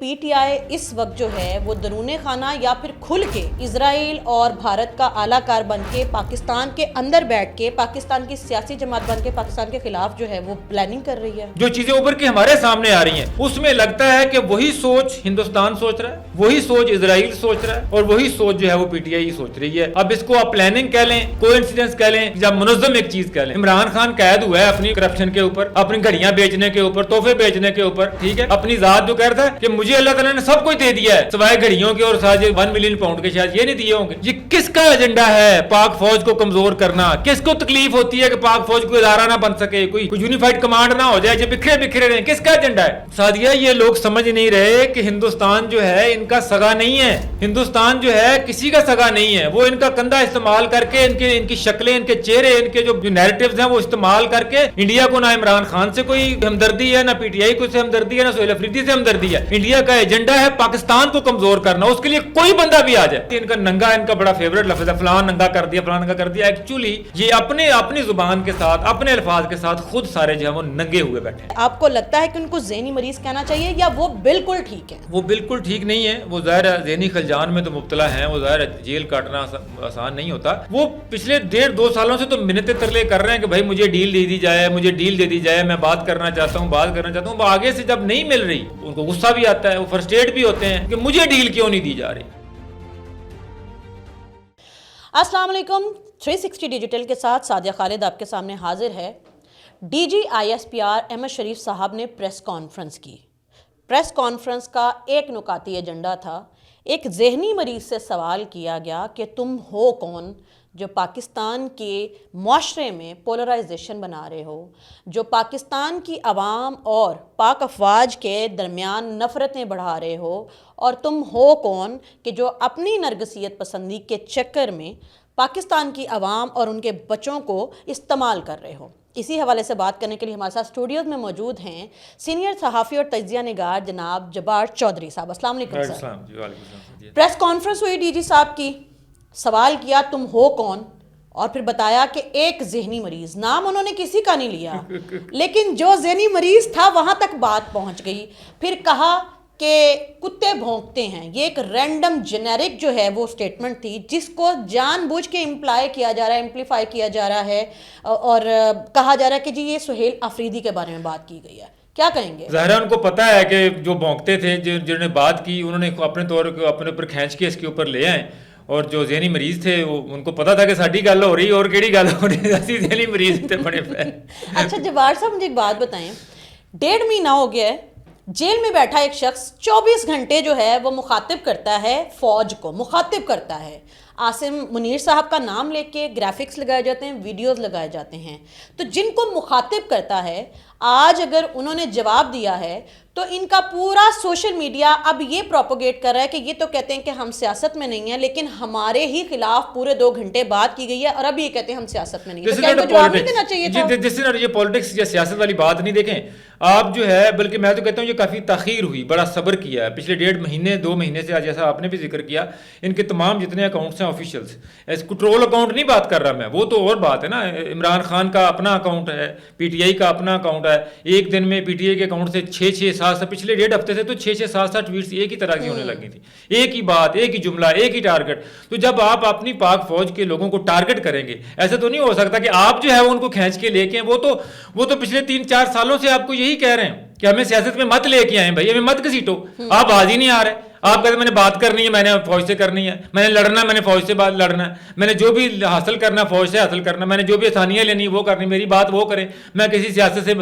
پی T آئی اس وقت جو ہے وہ درون خانہ یا پھر کھل کے اسرائیل اور بھارت کا اعلیٰ کار بن کے پاکستان کے اندر بیٹھ کے پاکستان کی سیاسی جماعت بن کے پاکستان کے خلاف جو ہے وہ پلاننگ کر رہی ہے. جو چیزیں اوپر کی ہمارے سامنے آ رہی ہیں اس میں لگتا ہے کہ وہی سوچ ہندوستان سوچ رہا ہے, وہی سوچ اسرائیل سوچ رہا ہے اور وہی سوچ جو ہے وہ پی ٹی آئی سوچ رہی ہے. اب اس کو آپ پلاننگ کہہ لیں, کوئنسیڈنس کہہ لیں یا منظم ایک چیز کہہ لیں. عمران خان قید ہوا ہے اپنی کرپشن کے اوپر, اپنی گھڑیاں بیچنے کے اوپر, تحفے بیچنے کے اوپر, ٹھیک ہے, اپنی ذات جو کہتا ہے کہ مجھے اللہ تعالیٰ نے سب کچھ دے دیا ہے سوائے گھڑیوں کے اور ساتھ 1 ملین پاؤنڈ کے شاید یہ نہیں دیے ہوں گے. یہ کس کا ایجنڈا ہے؟ پاک فوج کو کمزور کرنا. کس کو تکلیف ہوتی ہے کہ پاک فوج کو ادارہ نہ بن سکے, کوئی یونیفائڈ کمانڈ نہ ہو جائے, جو بکھرے بکھرے رہیں. کس کا ایجنڈا ہے؟ سعدیہ, یہ لوگ سمجھ نہیں رہے کہ ہندوستان جو ہے ان کا سگا نہیں ہے. ہندوستان جو ہے کسی کا سگا نہیں ہے. وہ ان کا کندھا استعمال کر کے ان کی شکلیں, ان کے چہرے, ان کے جو نیریٹیوز ہیں وہ استعمال کر کے انڈیا کو نہ عمران خان سے کوئی ہمدردی ہے, نہ پی ٹی آئی کو سے ہمدردی ہے, نہ سہیل افریدی سے ہمدردی ہے. انڈیا کا ایجنڈا ہے پاکستان کو کمزور کرنا. اس کے لیے کوئی بندہ بھی آ جائے. ان کا ننگا ان کا بڑا فیوریٹ لفظ ہے, فلاں ننگا کر دیا, فلاں ننگا کر دیا. ایکچولی یہ اپنی زبان کے ساتھ, اپنے الفاظ کے ساتھ خود سارے جو ہے وہ ننگے ہوئے بیٹھے ہیں. آپ کو لگتا ہے کہ ان کو ذہنی مریض کہنا چاہیے یا وہ بالکل ٹھیک ہے؟ وہ بالکل ٹھیک نہیں ہے. وہ ظاہر ہے ذہنی خلجان میں تو مبتلا ہیں. وہ ظاہر ہے جیل کاٹنا آسان نہیں ہوتا. وہ پچھلے 1.5-2 سالوں سے تو منتیں ترلے کر رہے ہیں کہ بھائی مجھے ڈیل دے دی جائے, مجھے ڈیل دے دی جائے, میں بات کرنا چاہتا ہوں, بات کرنا چاہتا ہوں. وہ آگے سے جب نہیں مل رہی ان کو غصہ بھی آتا ہے, وہ فرسٹریٹ بھی ہوتے ہیں کہ مجھے ڈیل کیوں نہیں دی جا رہی. السلام علیکم. 360 ڈیجیٹل کے ساتھ سعدیہ خالد آپ کے سامنے حاضر ہے. D G I S P R Ahmed Sharif sahab نے پریس کانفرنس کی. پریس کانفرنس کا ایک نکاتی ایجنڈا تھا. ایک ذہنی مریض سے سوال کیا گیا کہ تم ہو کون جو پاکستان کے معاشرے میں پولرائزیشن بنا رہے ہو, جو پاکستان کی عوام اور پاک افواج کے درمیان نفرتیں بڑھا رہے ہو, اور تم ہو کون کہ جو اپنی نرگسیت پسندی کے چکر میں پاکستان کی عوام اور ان کے بچوں کو استعمال کر رہے ہو. اسی حوالے سے بات کرنے کے لیے ہمارے ساتھ اسٹوڈیوز میں موجود ہیں سینئر صحافی اور تجزیہ نگار جناب جبار چودھری صاحب. السلام علیکم سر. پریس کانفرنس ہوئی ڈی جی صاحب کی, سوال کیا تم ہو کون, اور پھر بتایا کہ ایک ذہنی مریض, نام انہوں نے کسی کا نہیں لیا لیکن جو ذہنی مریض تھا وہاں تک بات پہنچ گئی. پھر کہا کہ کتے بھونکتے ہیں. یہ ایک رینڈم جنیرک جو ہے وہ سٹیٹمنٹ تھی جس کو جان بوجھ کے امپلائی کیا جا رہا ہے, امپلیفائی کیا جا رہا ہے, اور کہا جا رہا ہے کہ جی یہ سہیل افریدی کے بارے میں بات کی گئی ہے. کیا کہیں گے؟ ظاہر ہے ان کو پتا ہے کہ جو بھونکتے تھے, جنہوں نے بات کی, انہوں نے اپنے طور کو اپنے اوپر کھینچ کے اس کے اوپر لے آئے, اور جو ذہنی مریض تھے ان کو پتا تھا کہ ساڈی گل ہو رہی اور کیڑی گل ہو رہی, اسی ذہنی مریض تھے بڑے پہ. اچھا جبار صاحب مجھے ایک بات بتائیں, 1.5 مہینہ ہو گیا ہے جیل میں بیٹھا ایک شخص 24 گھنٹے جو ہے وہ مخاطب کرتا ہے, فوج کو مخاطب کرتا ہے. عاصم منیر صاحب کا نام لے کے گرافکس لگائے جاتے ہیں, ویڈیوز لگائے جاتے ہیں. تو جن کو مخاطب کرتا ہے, آج اگر انہوں نے جواب دیا ہے تو ان کا پورا سوشل میڈیا اب یہ پروپوگیٹ کر رہا ہے کہ یہ تو کہتے ہیں کہ ہم سیاست میں نہیں ہیں, لیکن ہمارے ہی خلاف پورے 2 گھنٹے بات کی گئی ہے, اور اب یہ کہتے ہیں ہم سیاست میں نہیں ہیں. تو کیا ان کو جواب نہیں دینا چاہیے تھا؟ جس نے یہ پالیٹکس یا سیاست والی بات نہیں, دیکھیں آپ جو ہے, بلکہ میں تو کہتا ہوں یہ کافی تاخیر ہوئی, بڑا صبر کیا ہے پچھلے 1.5 مہینے 2 مہینے سے. جیسا آپ نے بھی ذکر کیا, ان کے تمام جتنے اکاؤنٹس ہیں آفیشیلس, کنٹرول اکاؤنٹ نہیں بات کر رہا میں, وہ تو اور بات ہے نا. عمران خان کا اپنا اکاؤنٹ ہے, پی ٹی آئی کا اپنا اکاؤنٹ ہے. ایک دن میں پی ٹی آئی کے اکاؤنٹ سے 6-7 پچھلے 1.5 ہفتے سے تو 6-7 ٹویٹس ایک ہی طرح کی ہونے لگی تھی, ایک ہی بات, ایک ہی جملہ, ایک ہی ٹارگٹ. تو جب آپ اپنی پاک فوج کے لوگوں کو ٹارگٹ کریں گے, ایسا تو نہیں ہو سکتا کہ آپ جو ہے ان کو کھینچ کے لے کے, وہ تو پچھلے 3-4 سالوں سے آپ کو یہی کہہ رہے ہیں کہ ہمیں سیاست میں مت لے کے آئیں بھائی, ہمیں مت گھسیٹو. آپ باز ہی نہیں آ رہے. آپ کہتے ہیں میں نے بات کرنی ہے, میں نے فوج سے کرنی ہے, میں نے لڑنا ہے, میں نے فوج سے بات لڑنا ہے, میں نے جو بھی حاصل کرنا ہے فوج سے حاصل کرنا ہے, میں نے جو بھی آسانیاں لینی ہے وہ کرنی, میری بات وہ کریں. میں کسی سیاست سے,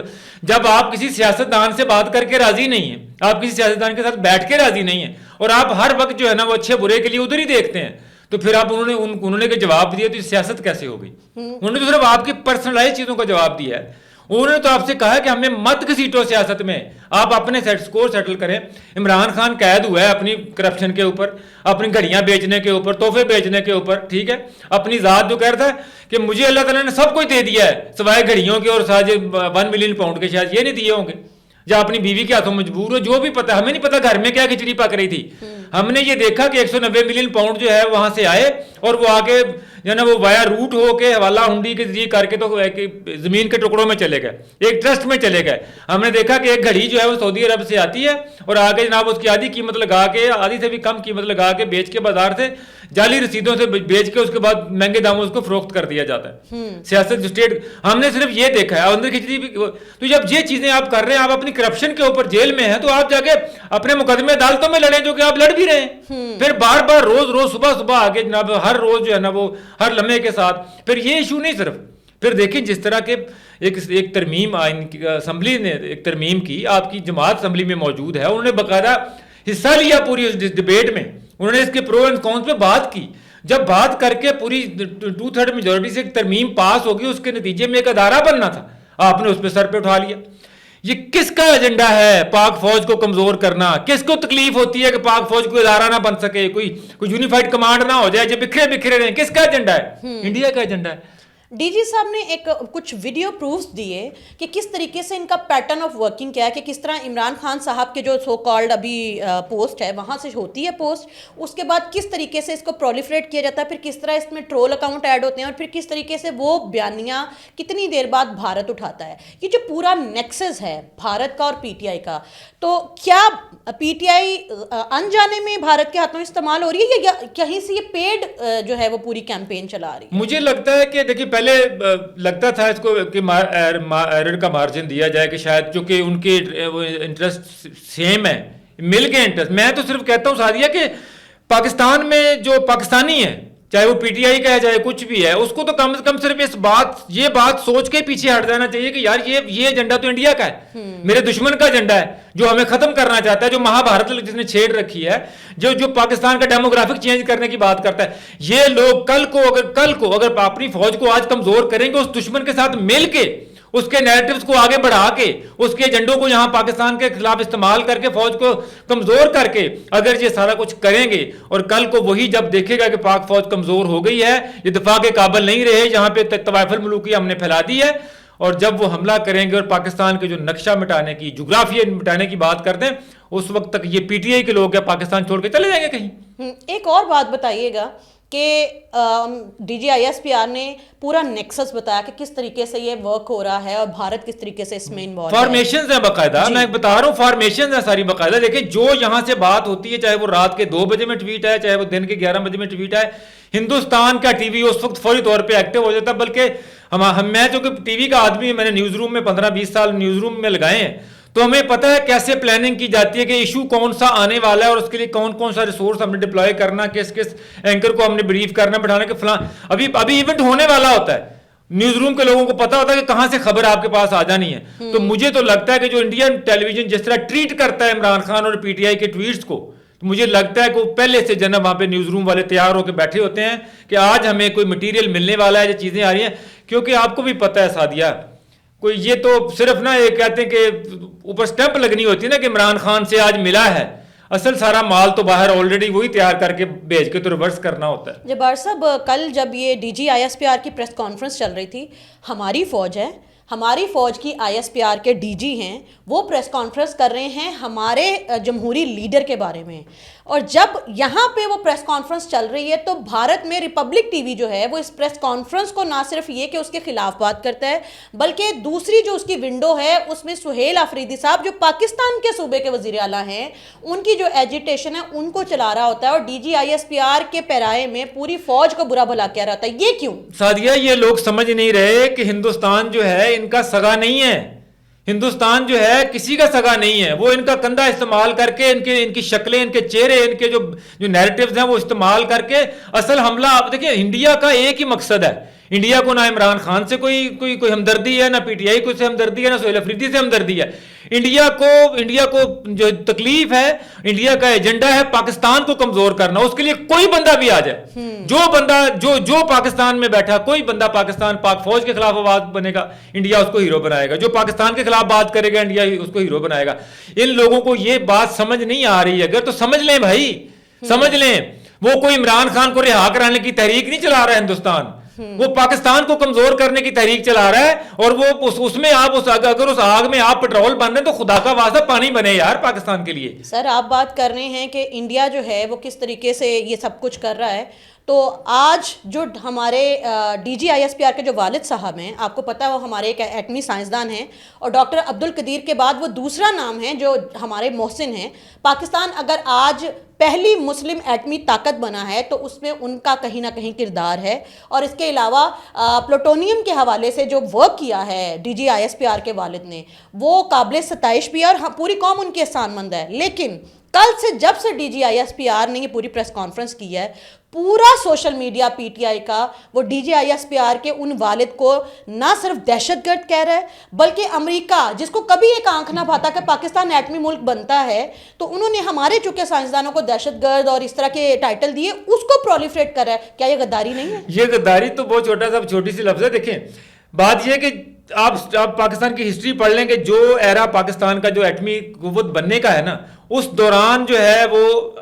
جب آپ کسی سیاستدان سے بات کر کے راضی نہیں ہیں, آپ کسی سیاستدان کے ساتھ بیٹھ کے راضی نہیں ہیں, اور آپ ہر وقت جو ہے نا وہ اچھے برے کے لیے ادھر ہی دیکھتے ہیں, تو پھر آپ انہوں نے جواب دیا تو سیاست کیسے ہو گئی؟ انہوں نے تو صرف آپ کی پرسنلائز چیزوں کا جواب دیا ہے. انہوں نے تو آپ سے کہا کہ ہمیں مت گھسیٹو سیاست میں, آپ اپنے سکور سیٹل کریں. عمران خان قید ہوا ہے اپنی کرپشن کے اوپر, اپنی گھڑیاں بیچنے کے اوپر, تحفے بیچنے کے اوپر, ٹھیک ہے, اپنی ذات جو کہتا ہے کہ مجھے اللہ تعالیٰ نے سب کچھ دے دیا ہے سوائے گھڑیوں کے اور ساتھ 1 ملین پاؤنڈ کے شاید یہ نہیں دیے ہوں گے. یا اپنی بیوی کے ہاتھوں مجبور ہو, جو بھی پتا, ہمیں نہیں پتا گھر میں کیا کھچڑی پک رہی تھی. ہم نے یہ دیکھا کہ 190 ملین پاؤنڈ جو ہے وہاں سے آئے اور وہ آگے جو ہے نا وہ وایا روٹ ہو کے حوالہ ہنڈی کے ذریعے کر کے تو زمین کے ٹکڑوں میں چلے گئے, ایک ٹرسٹ میں چلے گئے. ہم نے دیکھا کہ ایک گھڑی جو ہے وہ سعودی عرب سے آتی ہے اور آگے جناب اس کی آدھی قیمت لگا کے, آدھی سے بھی کم قیمت لگا کے بیچ کے بازار سے جعلی رسیدوں سے بیچ کے اس کے بعد مہنگے داموں اس کو فروخت کر دیا جاتا ہے. سیاست جو اسٹیٹ, ہم نے صرف یہ دیکھا ہے اندر کھچڑی بھی. تو جب یہ چیزیں آپ کر رہے ہیں, آپ اپنی کرپشن کے اوپر جیل میں ہیں, تو آپ جا کے اپنے مقدمے عدالتوں میں لڑیں جو کہ آپ لڑ بھی رہے ہیں. پھر بار بار روز صبح آگے جناب ہر روز جو ہے نا وہ ہر لمحے کے ساتھ. پھر یہ ایشو نہیں صرف, پھر دیکھیں جس طرح کے ایک ترمیم آئین کی اسمبلی نے ایک ترمیم کی, آپ کی جماعت اسمبلی میں موجود ہے, انہوں نے باقاعدہ حصہ لیا پوری اس ڈبیٹ میں, انہوں نے اس کے پرو اینڈ کونس پہ بات کی. جب بات کر کے پوری 2/3 میجورٹی سے ایک ترمیم پاس ہوگی, اس کے نتیجے میں ایک ادارہ بننا تھا, آپ نے اس پہ سر پہ اٹھا لیا. یہ کس کا ایجنڈا ہے؟ پاک فوج کو کمزور کرنا. کس کو تکلیف ہوتی ہے کہ پاک فوج کوئی ادارہ نہ بن سکے, کوئی یونیفائڈ کمانڈ نہ ہو جائے, جو بکھرے رہیں؟ کس کا ایجنڈا ہے؟ انڈیا کا ایجنڈا ہے. ڈی جی صاحب نے کچھ ویڈیو پروفز دیے کہ کس طریقے سے ان کا پیٹرن آف ورکنگ کیا ہے, کہ کس طرح عمران خان صاحب کے جو سو کالڈ ابھی پوسٹ ہے وہاں سے ہوتی ہے پوسٹ, اس کے بعد کس طریقے سے اس کو پرولیفریٹ کیا جاتا ہے, پھر کس طرح اس میں ٹرول اکاؤنٹ ایڈ ہوتے ہیں, اور پھر کس طریقے سے وہ بیانیہ کتنی دیر بعد بھارت اٹھاتا ہے. یہ جو پورا نیکسس ہے بھارت کا اور پی ٹی آئی کا, تو کیا پی ٹی آئی انجانے میں بھارت کے ہاتھوں استعمال ہو رہی ہے یا کہیں سے یہ پیڈ جو ہے وہ پوری کیمپین چلا رہی ہے؟ مجھے لگتا ہے کہ دیکھیے پہلے لگتا تھا اس کو کہ ایرر کا مارجن دیا جائے کہ شاید چونکہ ان کے انٹرسٹ سیم ہے, مل گئے انٹرسٹ. میں تو صرف کہتا ہوں سعدیہ کہ پاکستان میں جو پاکستانی ہے, چاہے وہ پی ٹی آئی کا ہے چاہے کچھ بھی ہے, اس کو تو کم سے کم صرف یہ بات سوچ کے پیچھے ہٹ جانا چاہیے کہ یار یہ ایجنڈا تو انڈیا کا ہے, میرے دشمن کا ایجنڈا ہے جو ہمیں ختم کرنا چاہتا ہے, جو مہا بھارت جس نے چھیڑ رکھی ہے, جو پاکستان کا ڈیموگرافک چینج کرنے کی بات کرتا ہے. یہ لوگ کل کو اگر اپنی فوج کو آج کمزور کریں گے, اس دشمن کے ساتھ مل کے اس کے نیریٹیوز کو آگے بڑھا کے اس کے ایجنڈوں کو یہاں پاکستان کے خلاف استعمال کر کے فوج کو کمزور کر کے اگر یہ سارا کچھ کریں گے, اور کل کو وہی جب دیکھے گا کہ پاک فوج کمزور ہو گئی ہے, یہ دفاع کے قابل نہیں رہے, یہاں پہ طوائف الملوکی ہم نے پھیلا دی ہے, اور جب وہ حملہ کریں گے اور پاکستان کے جو نقشہ مٹانے کی, جغرافیہ مٹانے کی بات کرتے ہیں, اس وقت تک یہ پی ٹی آئی کے لوگ پاکستان چھوڑ کے چلے جائیں گے کہیں. ایک اور بات بتائیے گا کہ D G I S P R نے پورا نیکسس بتایا کہ کس طریقے سے یہ ورک ہو رہا ہے اور بھارت کس طریقے سے اس میں انوالو ہے. فارمیشنز ہیں باقاعدہ, میں بتا رہا ہوں فارمیشنز ہیں ساری باقاعدہ. دیکھیں جو یہاں سے بات ہوتی ہے, چاہے وہ رات کے 2 بجے میں ٹویٹ ہے, چاہے وہ دن کے 11 بجے میں ٹویٹ ہے, ہندوستان کا ٹی وی اس وقت فوری طور پہ ایکٹیو ہو جاتا ہے. بلکہ میں جو کہ ٹی وی کا آدمی, میں نے نیوز روم میں 15-20 سال نیوز روم میں لگائے ہیں, تو ہمیں پتہ ہے کیسے پلاننگ کی جاتی ہے کہ ایشو کون سا آنے والا ہے اور اس کے لیے کون سا ریسورس ہم نے ڈپلوائے کرنا, کس اینکر کو ہم نے بریف کرنا, بٹھانا کہ فلاں ابھی ایونٹ ہونے والا ہوتا ہے. نیوز روم کے لوگوں کو پتا ہوتا ہے کہ کہاں سے خبر آپ کے پاس آ جانی ہے. تو مجھے تو لگتا ہے کہ جو انڈین ٹیلی ویژن جس طرح ٹریٹ کرتا ہے عمران خان اور پی ٹی آئی کے ٹویٹس کو, تو مجھے لگتا ہے کہ وہ پہلے سے جناب وہاں پہ نیوز روم والے تیار ہو کے بیٹھے ہوتے ہیں کہ آج ہمیں کوئی مٹیریل ملنے والا ہے, جو چیزیں آ رہی ہیں. کیونکہ آپ کو بھی پتہ ہے سعدیہ, کوئی یہ تو صرف نا یہ کہتے ہیں کہ اوپر سٹیمپ لگنی ہوتی ہے نا کہ عمران خان سے آج ملا ہے, اصل سارا مال تو باہر آلریڈی وہی تیار کر کے بھیج کے تو ریورس کرنا ہوتا ہے. جبار صاحب, کل جب یہ D G I S P R کی پریس کانفرنس چل رہی تھی, ہماری فوج ہے, ہماری فوج کی آئی ایس پی آر کے ڈی جی ہیں, وہ پریس کانفرنس کر رہے ہیں ہمارے جمہوری لیڈر کے بارے میں, اور جب یہاں پہ وہ پریس کانفرنس چل رہی ہے تو بھارت میں ریپبلک ٹی وی جو ہے وہ اس پریس کانفرنس کو نہ صرف یہ کہ اس کے خلاف بات کرتا ہے, بلکہ دوسری جو اس کی ونڈو ہے اس میں سہیل آفریدی صاحب جو پاکستان کے صوبے کے وزیر اعلیٰ ہیں, ان کی جو ایجیٹیشن ہے ان کو چلا رہا ہوتا ہے, اور D G I S P R کے پیرائے میں پوری فوج کو برا بھلا کیا رہتا ہے. یہ کیوں سعدیہ؟ یہ لوگ سمجھ نہیں رہے کہ ہندوستان جو ہے ان کا سگا نہیں ہے, ہندوستان جو ہے کسی کا سگا نہیں ہے. وہ ان کا کندھا استعمال کر کے ان کی شکلیں, ان کے چہرے, ان کے جو نیریٹیوز ہیں وہ استعمال کر کے اصل حملہ. آپ دیکھیں انڈیا کا ایک ہی مقصد ہے, انڈیا کو نہ عمران خان سے کوئی ہمدردی ہے, نہ پی ٹی آئی کو سے ہمدردی ہے, نہ سہیل آفریدی سے ہمدردی ہے. انڈیا کو جو تکلیف ہے, انڈیا کا ایجنڈا ہے پاکستان کو کمزور کرنا. اس کے لیے کوئی بندہ بھی آ جائے, جو بندہ جو پاکستان میں بیٹھا, کوئی بندہ پاکستان پاک فوج کے خلاف آواز بنے گا, انڈیا اس کو ہیرو بنائے گا. جو پاکستان کے خلاف بات کرے گا, انڈیا اس کو ہیرو بنائے گا. ان لوگوں کو یہ بات سمجھ نہیں آ رہی ہے. اگر تو سمجھ لیں بھائی, سمجھ لیں, وہ کوئی عمران خان کو رہا کرانے کی تحریک نہیں چلا رہا ہے ہندوستان. وہ پاکستان کو کمزور کرنے کی تحریک چلا رہا ہے، اور وہ اس میں آپ اگر اس آگ میں آپ پٹرول بن رہے ہیں تو خدا کا واسطہ پانی بنے یار پاکستان کے لیے. سر آپ بات کر رہے ہیں کہ انڈیا جو ہے وہ کس طریقے سے یہ سب کچھ کر رہا ہے، تو آج جو ہمارے D G I S P R کے جو والد صاحب ہیں، آپ کو پتہ ہے وہ ہمارے ایک ایٹمی سائنسدان ہیں، اور ڈاکٹر عبدالقدیر کے بعد وہ دوسرا نام ہے جو ہمارے محسن ہیں. پاکستان اگر آج پہلی مسلم ایٹمی طاقت بنا ہے تو اس میں ان کا کہیں نہ کہیں کردار ہے. اور اس کے علاوہ پلوٹونیم کے حوالے سے جو ورک کیا ہے D G I S P R کے والد نے، وہ قابل ستائش بھی ہے، اور پوری قوم ان کی احسان مند ہے. لیکن کل سے جب سے D G I S P R نے یہ پوری پریس کانفرنس کی ہے، پورا social media P T I کا وہ D G I S P R کے ان والد کو نہ صرف دہشت گرد کہہ رہا ہے، بلکہ امریکہ جس کو کبھی ایک آنکھ نہ بھاتا کہ پاکستان ایٹمی ملک بنتا ہے، تو انہوں نے ہمارے چونکہ سائنسدانوں کو دہشت گرد اور اس طرح کے ٹائٹل دیے، اس کو پرولیفریٹ کر رہا ہے. کیا یہ غداری نہیں ہے؟ یہ غداری تو بہت چھوٹی سی لفظ ہے. دیکھیں بات یہ ہے کہ آپ پاکستان کی ہسٹری پڑھ لیں کہ جو ایرا پاکستان کا جو ایٹمی قوت بننے کا ہے نا، اس دوران جو ہے وہ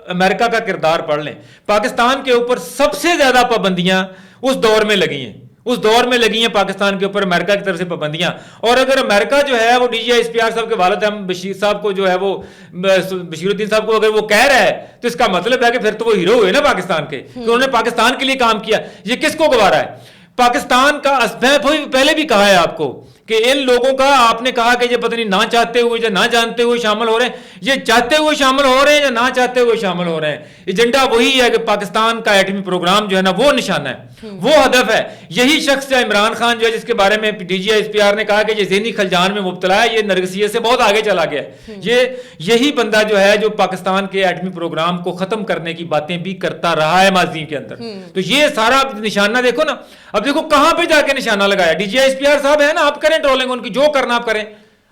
امریکہ کا کردار پڑھ لیں. پاکستان کے اوپر سب سے زیادہ پابندیاں اس دور میں لگی ہیں پاکستان کے اوپر امریکہ کی طرف سے پابندیاں. اور اگر امریکہ جو ہے وہ D G I S P R صاحب کے والد احمد بشیر صاحب کو جو ہے وہ بشیر الدین صاحب کو اگر وہ کہہ رہا ہے تو اس کا مطلب ہے کہ پھر تو وہ ہیرو ہوئے نا پاکستان کے، کہ انہوں نے پاکستان کے لیے کام کیا. یہ کس کو گوارا ہے؟ پاکستان کا. میں پہلے بھی کہا ہے آپ کو کہ ان لوگوں کا، آپ نے کہا کہ یہ پتہ نہیں نہ چاہتے ہوئے یا نہ جانتے ہوئے شامل ہو رہے ہیں. یہ چاہتے ہوئے شامل ہو رہے ہیں یا نہ چاہتے ہوئے شامل ہو رہے ہیں، ایجنڈا وہی ہے کہ پاکستان کا ایٹمی پروگرام جو ہے نا وہ نشانہ ہے، وہ ہدف ہے. یہی شخص ہے عمران خان جو ہے، جس کے بارے میں D G I S P R نے کہا کہ یہ ذہنی خلجان میں مبتلا ہے، یہ نرگسیت سے بہت آگے چلا گیا ہے. یہی بندہ جو ہے جو پاکستان کے ایٹمی پروگرام کو ختم کرنے کی باتیں بھی کرتا رہا ہے ماضی کے اندر. تو یہ سارا نشانہ دیکھو نا. اب دیکھو کہاں پہ جا کے نشانہ لگایا. D G I S P R صاحب ہے نا، آپ کریں ٹرولنگ ان کی، جو کرنا آپ کریں.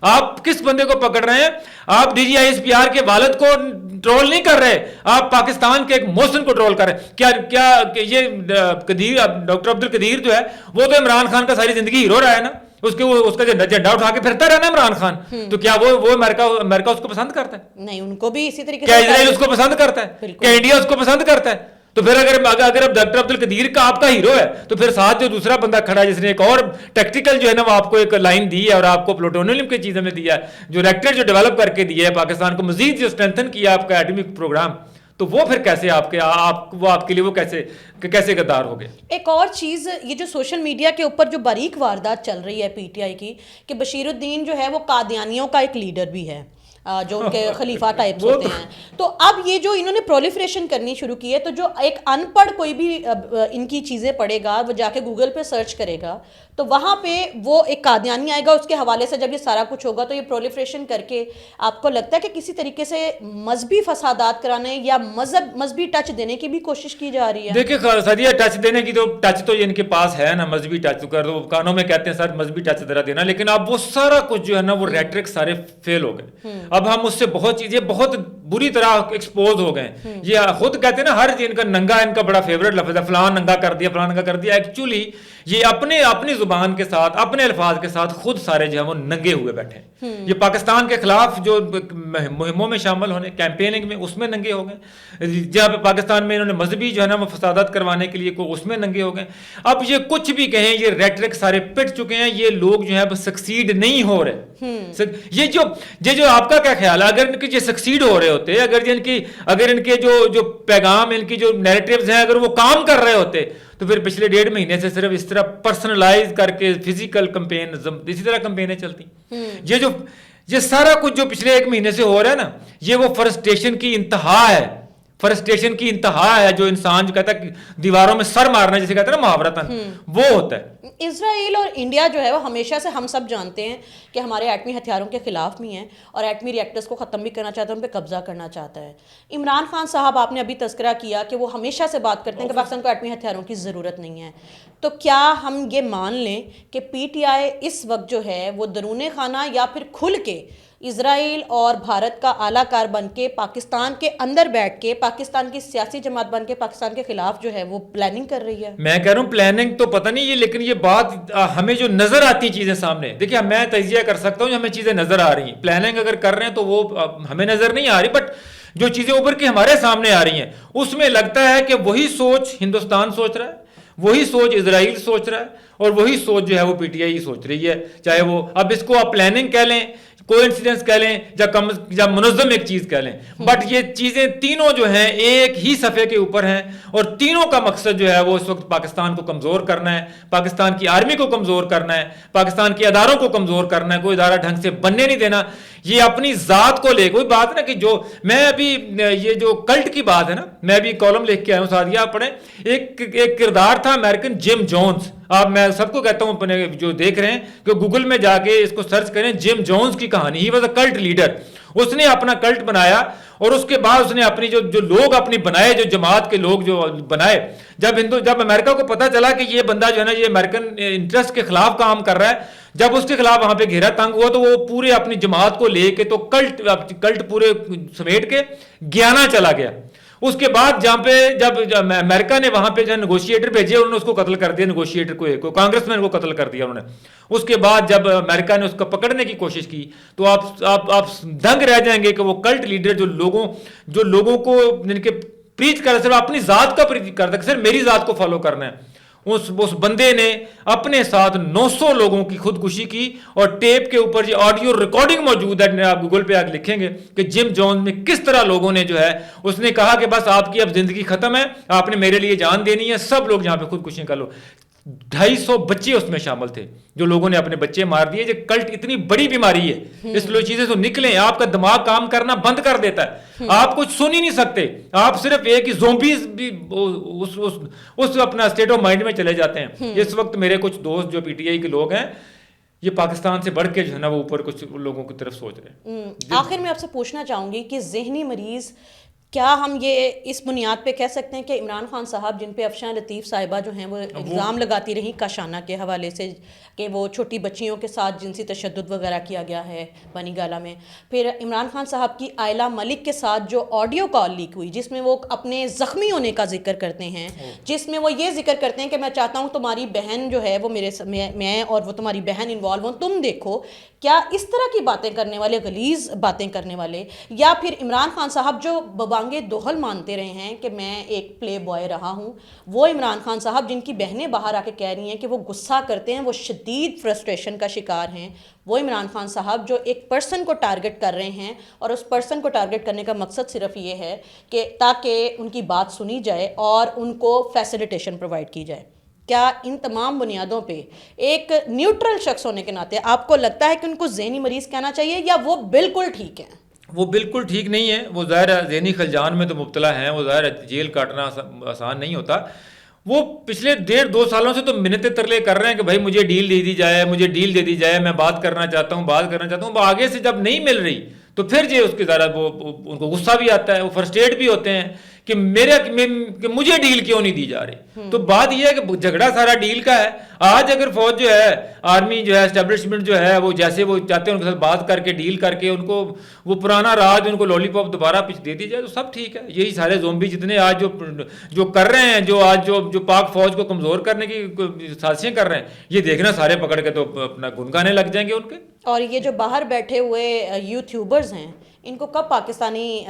آپ کس بندے کو پکڑ رہے ہیں؟ آپ D G I S P R کے والد کو ٹرول نہیں کر رہے، آپ پاکستان کے ایک محسن کو ٹرول کر رہے ہیں. کیا یہ ڈاکٹر عبدالقدیر جو ہے وہ تو عمران خان کا ساری زندگی ہیرو رہا ہے نا، اس کا جھنڈا اٹھا کے پھرتا رہنا عمران خان. تو کیا وہ امریکہ اس کو پسند کرتا ہے؟ نہیں، ان کو بھی اسی طریقے سے. کیا اسرائیل اس کو پسند کرتا ہے؟ کیا انڈیا اس کو پسند کرتا ہے؟ تو پھر اگر اب ڈاکٹر عبدالقدیر کا آپ کا ہیرو ہے تو پھر ساتھ جو دوسرا بندہ کھڑا ہے جس نے ایک اور ٹیکٹیکل جو ہے نا وہ آپ کو ایک لائن دی ہے اور آپ کو پلوٹونیم کی چیزوں میں دیا ہے، جو ریکٹر جو ڈیولپ کر کے دیا ہے پاکستان کو، مزید جو اسٹرینتھن کیا آپ کا ایٹمک پروگرام، تو وہ پھر کیسے آپ کے لیے وہ کیسے غدار ہو گئے؟ ایک اور چیز، یہ جو سوشل میڈیا کے اوپر جو باریک واردات چل رہی ہے پی ٹی آئی کی، کہ بشیر الدین جو ہے وہ قادیانیوں کا ایک لیڈر بھی ہے، جو ان کے خلیفہ ٹائپس ہوتے ہیں. تو اب یہ جو انہوں نے پرولیفریشن کرنی شروع کی ہے، تو جو ایک ان پڑھ کوئی بھی ان کی چیزیں پڑھے گا، وہ جا کے گوگل پہ سرچ کرے گا تو وہاں پہ وہ ایک قادیانی آئے گا. اس کے حوالے سے جب یہ سارا کچھ ہوگا تو یہ پرولیفریشن کر کے آپ کو لگتا ہے کہ کسی طریقے سے مذہبی فسادات کرانے یا مذہبی ٹچ دینے کی بھی کوشش کی جا رہی ہے؟ دیکھیں سادیہ، ٹچ دینے کی تو ٹچ تو ان کے پاس ہے نا، مذہبی ٹچ کر دو، کانوں میں کہتے ہیں سر مذہبی ٹچ ذرا دینا، لیکن اب وہ سارا کچھ جو ہے نا وہ ریٹرک سارے فیل ہو گئے. اب ہم اس سے بہت چیزیں بہت بری طرح ایکسپوز ہو گئے. یہ خود کہتے ہیں نا، ہر ان کا ننگا ان کا بڑا فیوریٹ لفظ ہے، فلان ننگا کر دیا، فلان ننگا کر دیا. ایکچولی یہ اپنی زبان کے ساتھ، اپنے الفاظ کے ساتھ خود سارے جو ہے وہ ننگے ہوئے بیٹھے ہیں. یہ پاکستان کے خلاف جو مہموں میں شامل ہونے، کیمپیننگ میں، اس میں ننگے ہو گئے. جہاں پہ پاکستان میں انہوں نے مذہبی جو ہے نا وہ فسادات کروانے کے لیے اس میں ننگے ہو گئے. اب یہ کچھ بھی کہیں، یہ ریٹرک سارے پٹ چکے ہیں. یہ لوگ جو ہے وہ سکسیڈ نہیں ہو رہے. یہ جو آپ کا کیا خیال ہے اگر ان کے سکسیڈ ہو رہے ہوتے، اگر ان کے جو پیغام، ان کی جو نیریٹیوز ہیں، اگر وہ کام کر رہے ہوتے تو پھر پچھلے 1.5 مہینے سے صرف اس طرح پرسنلائز کر کے فزیکل کمپین، اسی طرح کمپینیں چلتی. یہ سارا کچھ جو پچھلے 1 مہینے سے ہو رہا ہے نا، یہ وہ فرسٹریشن کی انتہا ہے. فرسٹریشن کی انتہا ہے. جو انسان جو کہتا ہے دیواروں میں سر مارنا، جسے کہتے ہیں نا محاورتاً، وہ ہوتا ہے. اسرائیل اور انڈیا جو ہے وہ ہمیشہ سے، ہم سب جانتے ہیں کہ ہمارے ایٹمی ہتھیاروں کے خلاف بھی ہیں اور ایٹمی ریئیکٹرز کو ختم بھی کرنا چاہتا ہے، ان پہ قبضہ کرنا چاہتا ہے. عمران خان صاحب، آپ نے ابھی تذکرہ کیا کہ وہ ہمیشہ سے بات کرتے ہیں کہ پاکستان کو ایٹمی ہتھیاروں کی ضرورت نہیں ہے. تو کیا ہم یہ مان لیں کہ پی ٹی آئی اس وقت جو ہے وہ درون خانہ یا پھر کھل کے اسرائیل اور بھارت کا اعلیٰ کار بن کے پاکستان کے اندر بیٹھ کے پاکستان کی سیاسی جماعت بن کے پاکستان کے خلاف جو ہے وہ پلاننگ کر رہی ہے؟ میں کہہ رہا ہوں پلاننگ تو پتہ نہیں ہے، لیکن یہ بات ہمیں جو نظر آتی چیزیں سامنے، دیکھیں میں تجزیہ کر سکتا ہوں، ہمیں چیزیں نظر آ رہی ہیں. پلاننگ اگر کر رہے ہیں تو وہ ہمیں نظر نہیں آ رہی، بٹ جو چیزیں ابھر کے ہمارے سامنے آ رہی ہیں اس میں لگتا ہے کہ وہی سوچ ہندوستان سوچ رہا ہے، وہی سوچ اسرائیل سوچ رہا ہے اور وہی سوچ جو ہے وہ پی ٹی آئی سوچ رہی ہے. چاہے وہ اب اس کو آپ پلاننگ کہہ لیں, کوئنسیڈنس کہہ لیں, یا منظم ایک چیز کہہ لیں, بٹ یہ چیزیں تینوں جو ہیں ایک ہی صفحے کے اوپر ہیں اور تینوں کا مقصد جو ہے وہ اس وقت پاکستان کو کمزور کرنا ہے, پاکستان کی آرمی کو کمزور کرنا ہے, پاکستان کے اداروں کو کمزور کرنا ہے, کوئی ادارہ ڈھنگ سے بننے نہیں دینا. یہ اپنی ذات کو لے کوئی بات نا کہ جو میں ابھی یہ جو کلٹ کی بات ہے نا, میں ابھی کالم لکھ کے آیا ہوں ساتھ, آپ پڑھیں, ایک کردار تھا امریکن جم جونز. آپ میں سب کو کہتا ہوں اپنے جو دیکھ رہے ہیں کہ گوگل میں جا کے اس کو سرچ کریں, جم جونز کی کہانی. He was a cult leader. اس نے اپنا کلٹ بنایا اور اس کے بعد اس نے اپنی جو لوگ اپنی بنائے, جو جماعت کے لوگ جو بنائے, جب امریکہ کو پتا چلا کہ یہ بندہ جو ہے نا یہ امریکن انٹرسٹ کے خلاف کام کر رہا ہے, جب اس کے خلاف وہاں پہ گھیرا تنگ ہوا تو وہ پورے اپنی جماعت کو لے کے تو کلٹ پورے سمیٹ کے گیانا چلا گیا. اس کے بعد جہاں پہ جب امریکہ نے وہاں پہ جو نیگوشیٹر بھیجے, انہوں نے اس کو قتل کر دیا, نیگوشیٹر کو کانگریس مین کو قتل کر دیا انہوں نے. اس کے بعد جب امریکہ نے اس کو پکڑنے کی کوشش کی تو آپ دنگ رہ جائیں گے کہ وہ کلٹ لیڈر جو لوگوں کو جن کے پریچ کر صرف اپنی ذات کا پریچ کرتا ہے, صرف میری ذات کو فالو کرنا ہے, اس بندے نے اپنے ساتھ 900 لوگوں کی خودکشی کی. اور ٹیپ کے اوپر یہ آڈیو ریکارڈنگ موجود ہے, آپ گوگل پہ آگ لکھیں گے کہ جم جونز میں کس طرح لوگوں نے جو ہے اس نے کہا کہ بس آپ کی اب زندگی ختم ہے, آپ نے میرے لیے جان دینی ہے, سب لوگ یہاں پہ خودکشی کر لو. 250 بچے اس میں شامل تھے جو لوگوں نے اپنے بچے مار دیے. یہ کلٹ اتنی بڑی بیماری ہے, اس لوگ چیزیں تو نکلیں, آپ کا دماغ کام کرنا بند کر دیتا ہے, آپ کچھ سن ہی نہیں سکتے, آپ صرف ایک ہی زومبیز بھی اس اپنا اسٹیٹ آف مائنڈ میں چلے جاتے ہیں. اس وقت میرے کچھ دوست جو پی ٹی آئی کے لوگ ہیں یہ پاکستان سے بڑھ کے جو ہے نا وہ اوپر کچھ لوگوں کی طرف سوچ رہے ہیں. آخر میں آپ سے پوچھنا چاہوں گی کہ ذہنی مریض کیا ہم یہ اس بنیاد پہ کہہ سکتے ہیں کہ عمران خان صاحب جن پہ افشاں لطیف صاحبہ جو ہیں وہ الزام لگاتی رہیں کاشانہ کے حوالے سے کہ وہ چھوٹی بچیوں کے ساتھ جنسی تشدد وغیرہ کیا گیا ہے بنی گالہ میں, پھر عمران خان صاحب کی آئلہ ملک کے ساتھ جو آڈیو کال لیک ہوئی جس میں وہ اپنے زخمی ہونے کا ذکر کرتے ہیں, جس میں وہ یہ ذکر کرتے ہیں کہ میں چاہتا ہوں تمہاری بہن جو ہے وہ میں اور وہ تمہاری بہن انوالو ہوں, تم دیکھو, کیا اس طرح کی باتیں کرنے والے, غلیظ باتیں کرنے والے, یا پھر عمران خان صاحب جو ببانگے دوہل مانتے رہے ہیں کہ میں ایک پلے بوائے رہا ہوں, وہ عمران خان صاحب جن کی بہنیں باہر آ کے کہہ رہی ہیں کہ وہ غصہ کرتے ہیں, وہ شدید فرسٹریشن کا شکار ہیں, وہ عمران خان صاحب جو ایک پرسن کو ٹارگٹ کر رہے ہیں اور اس پرسن کو ٹارگٹ کرنے کا مقصد صرف یہ ہے کہ تاکہ ان کی بات سنی جائے اور ان کو فیسیلیٹیشن پرووائڈ کی جائے. کیا ان تمام بنیادوں پہ ایک نیوٹرل شخص ہونے کے ناطے آپ کو لگتا ہے کہ ان کو ذہنی مریض کہنا چاہیے یا وہ بالکل ٹھیک ہیں؟ وہ بالکل ٹھیک نہیں ہے, وہ ظاہر ہے ذہنی خلجان میں تو مبتلا ہیں, وہ ظاہر ہے جیل کاٹنا آسان نہیں ہوتا. وہ پچھلے 1.5-2 سالوں سے تو منتیں ترلے کر رہے ہیں کہ بھائی مجھے ڈیل دے دی جائے, مجھے ڈیل دے دی جائے, میں بات کرنا چاہتا ہوں. وہ آگے سے جب نہیں مل رہی تو پھر اس کے ذرا وہ ان کو غصہ بھی آتا ہے, وہ فرسٹریٹ بھی ہوتے ہیں کہ مجھے ڈیل کیوں نہیں دی جا رہی. تو بات یہ ہے کہ جھگڑا سارا ڈیل کا ہے. آج اگر فوج جو ہے, آرمی جو ہے, اسٹیبلشمنٹ جو ہے, وہ جیسے وہ چاہتے ہیں ان کے ساتھ بات کر کے ڈیل کر کے ان کو وہ پرانا راج ان کو لولی پاپ دوبارہ دے دی جائے تو سب ٹھیک ہے. یہی سارے زومبی جتنے آج جو کر رہے ہیں, جو پاک فوج کو کمزور کرنے کی سازشیں کر رہے ہیں, یہ دیکھنا سارے پکڑ کے تو اپنا گنگانے لگ جائیں گے ان کے. اور یہ جو باہر بیٹھے ہوئے یوٹیوبرز ہیں, ان کو کب پاکستانی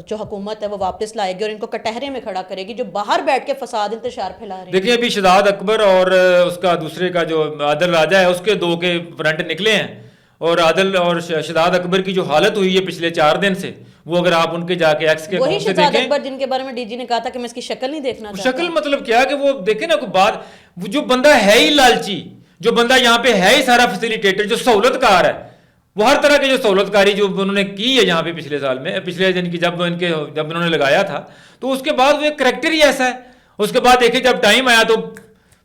جو حکومت ہے وہ واپس لائے گی اور ان کو کٹہرے میں کھڑا کرے گی جو باہر بیٹھ کے فساد انتشار پھیلا رہے ہیں؟ دیکھیں ابھی شہزاد اکبر اور اس کا دوسرے کا جو عادل راجہ ہے, اس کے 2 کے فرنٹ نکلے ہیں, اور عادل اور شہزاد اکبر کی جو حالت ہوئی ہے پچھلے 4 دن سے, وہ اگر آپ ان کے جا کے ایکس کے وہی شہزاد اکبر جن کے بارے میں ڈی جی نے کہا تھا کہ میں اس کی شکل نہیں دیکھنا چاہتا. شکل مطلب کیا کہ وہ دیکھیں نا کوئی بات, جو بندہ ہے ہی لالچی, جو بندہ یہاں پہ ہے ہی سارا فیسیلیٹیٹر, جو سہولت کار ہے, وہ ہر طرح کی جو سہولت کاری جو انہوں نے کی ہے یہاں پہ پچھلے سال میں, پچھلے دن کی جب انہوں نے لگایا تھا, تو اس کے بعد وہ ایک کریکٹر ہی ایسا ہے. اس کے بعد دیکھیں جب ٹائم آیا تو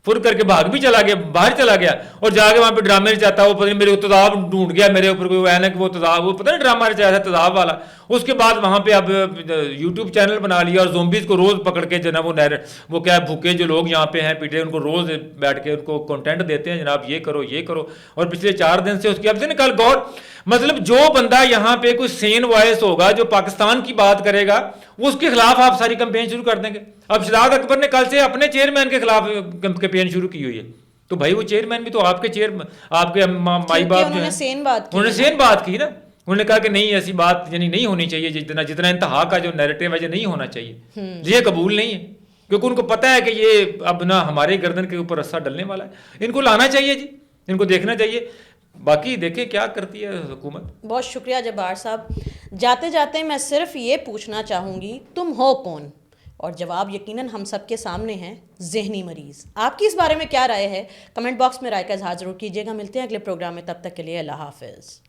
فر کر کے بھاگ بھی چلا گیا, باہر چلا گیا, اور جا کے وہاں پہ ڈرامے چاہتا, وہ پتہ نہیں میرے تضاب ڈھونڈ گیا میرے اوپر کوئی ہے نا کہ وہ تضاب, وہ پتہ نہیں ڈرامہ رچایا تھا تضاب والا. اس کے بعد وہاں پہ اب یوٹیوب چینل بنا لیا اور زومبیز کو روز پکڑ کے جناب وہ کیا بھوکے جو لوگ یہاں پہ ہیں پیٹے, ان کو روز بیٹھ کے ان کو کنٹینٹ دیتے ہیں, جناب یہ کرو یہ کرو. اور پچھلے 4 دن سے اس کی اب سے نکال گور, مطلب جو بندہ یہاں پہ کوئی سین وائس ہوگا جو پاکستان کی بات کرے گا, وہ اس کے خلاف آپ ساری کمپین شروع کر دیں گے. اب شہزاد اکبر نے کل سے اپنے چیئرمین کے خلاف کمپین شروع کی ہوئی ہے, تو بھائی وہ چیئرمین بھی تو آپ کے آپ کے مائی باپ جو ہیں انہوں نے سین بات کی نا, انہوں نے کہا کہ نہیں ایسی بات یعنی نہیں ہونی چاہیے, جتنا انتہا کا جو نیریٹو ہے یہ نہیں ہونا چاہیے, یہ قبول نہیں ہے. کیونکہ ان کو پتہ ہے کہ یہ اب نہ ہمارے گردن کے اوپر رسہ ڈلنے والا ہے. ان کو لانا چاہیے جی, ان کو دیکھنا چاہیے. باقی دیکھیں کیا کرتی ہے حکومت. بہت شکریہ جبار صاحب. جاتے جاتے میں صرف یہ پوچھنا چاہوں گی, تم ہو کون؟ اور جواب یقیناً ہم سب کے سامنے ہیں, ذہنی مریض. آپ کی اس بارے میں کیا رائے ہے؟ کمنٹ باکس میں رائے کا اظہار ضرور کیجیے گا. ملتے ہیں اگلے پروگرام میں, تب تک کے لیے اللہ حافظ.